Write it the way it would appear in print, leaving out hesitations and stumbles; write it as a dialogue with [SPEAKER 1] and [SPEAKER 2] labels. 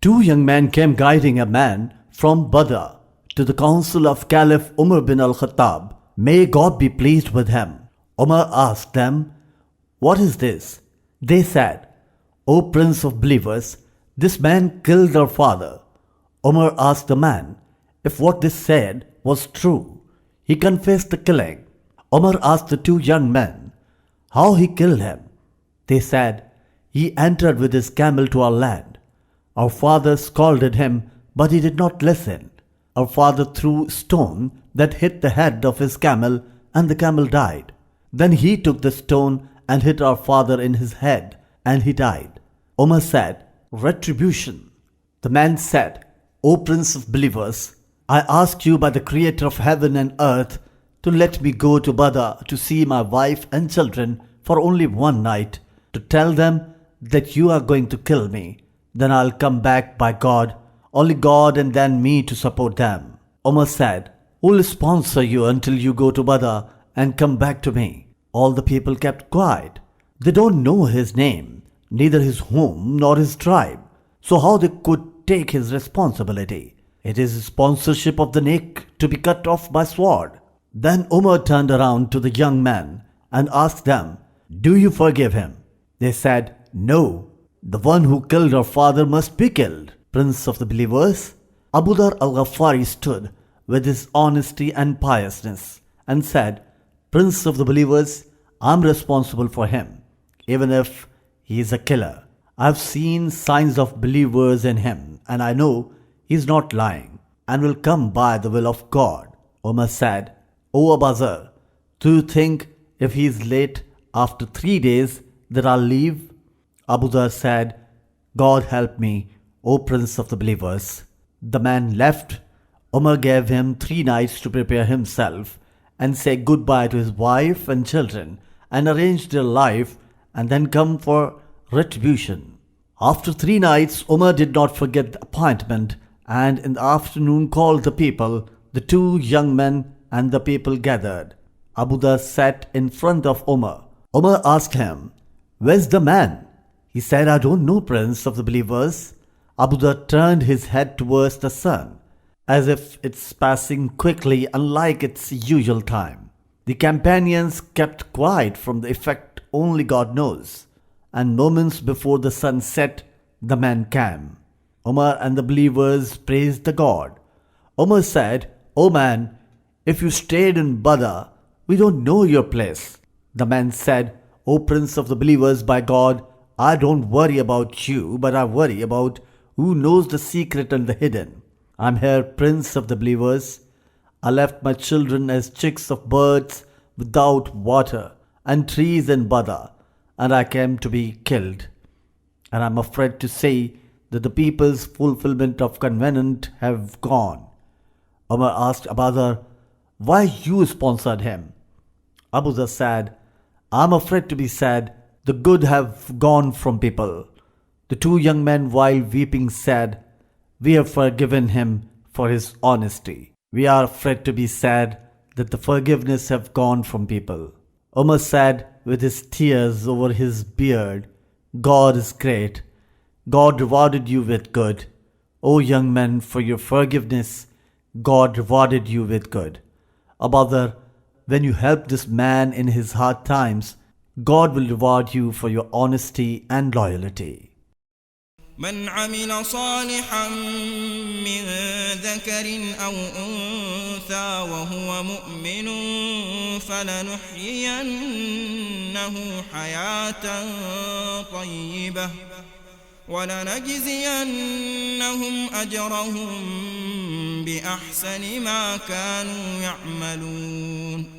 [SPEAKER 1] Two young men came guiding a man from Badr to the council of Caliph Umar bin al-Khattab. May God be pleased with him. Umar asked them, "What is this?" They said, "O Prince of Believers, this man killed our father." Umar asked the man if what they said was true. He confessed the killing. Umar asked the two young men how he killed him. They said, "He entered with his camel to our land. Our father scolded him, but he did not listen. Our father threw a stone that hit the head of his camel, and the camel died. Then he took the stone and hit our father in his head, and he died." Umar said, "Retribution." The man said, "O Prince of Believers, I ask you by the Creator of heaven and earth to let me go to Badr to see my wife and children for only one night, to tell them that you are going to kill me. Then I'll come back by God, only God and then me to support them." Umar said, "Who will sponsor you until you go to Badr and come back to me?" All the people kept quiet. They don't know his name, neither his home nor his tribe, so how they could take his responsibility? It is sponsorship of the neck to be cut off by sword. Then Umar turned around to the young men and asked them, "Do you forgive him?" They said, "No. The one who killed our father must be killed." Prince of the Believers, Abu Dhar al-Ghafari stood with his honesty and piousness and said, "Prince of the Believers, I am responsible for him, even if he is a killer. I have seen signs of believers in him, and I know he is not lying and will come by the will of God." Umar said, "O Abu Dhar, do you think if he is late after 3 days that I'll leave?" Abu Dhar said, "God help me, O Prince of the Believers." The man left. Umar gave him 3 nights to prepare himself and say goodbye to his wife and children and arrange their life and then come for retribution. After 3 nights, Umar did not forget the appointment and in the afternoon called the people. The two young men and the people gathered. Abu Dhar sat in front of Umar. Umar asked him, "Where's the man?" He said, "I don't know, Prince of the Believers." Abu Dhar turned his head towards the sun, as if it's passing quickly unlike its usual time. The companions kept quiet from the effect only God knows, and moments before the sun set, the man came. Umar and the believers praised the God. Umar said, "O man, if you stayed in Badr, we don't know your place." The man said, "O Prince of the Believers, by God, I don't worry about you, but I worry about who knows the secret and the hidden. I'm here, Prince of the Believers. I left my children as chicks of birds without water and trees in Badr, and I came to be killed. And I'm afraid to say that the people's fulfillment of covenant have gone." Umar asked Abu Dhar, "Why you sponsored him?" Abu Dhar said, "I'm afraid to be sad. The good have gone from people." The two young men, while weeping, said, "We have forgiven him for his honesty. We are afraid to be sad that the forgiveness have gone from people." Umar said with his tears over his beard, "God is great. God rewarded you with good. O young men, for your forgiveness, God rewarded you with good. Abu Dhar, when you help this man in his hard times, God will reward you for your honesty and loyalty."
[SPEAKER 2] من عمل صالحا من ذكر أو أنثى وهو مؤمن فلنحيينه حياة طيبة ولنجزينهم أجرهم بأحسن ما كانوا يعملون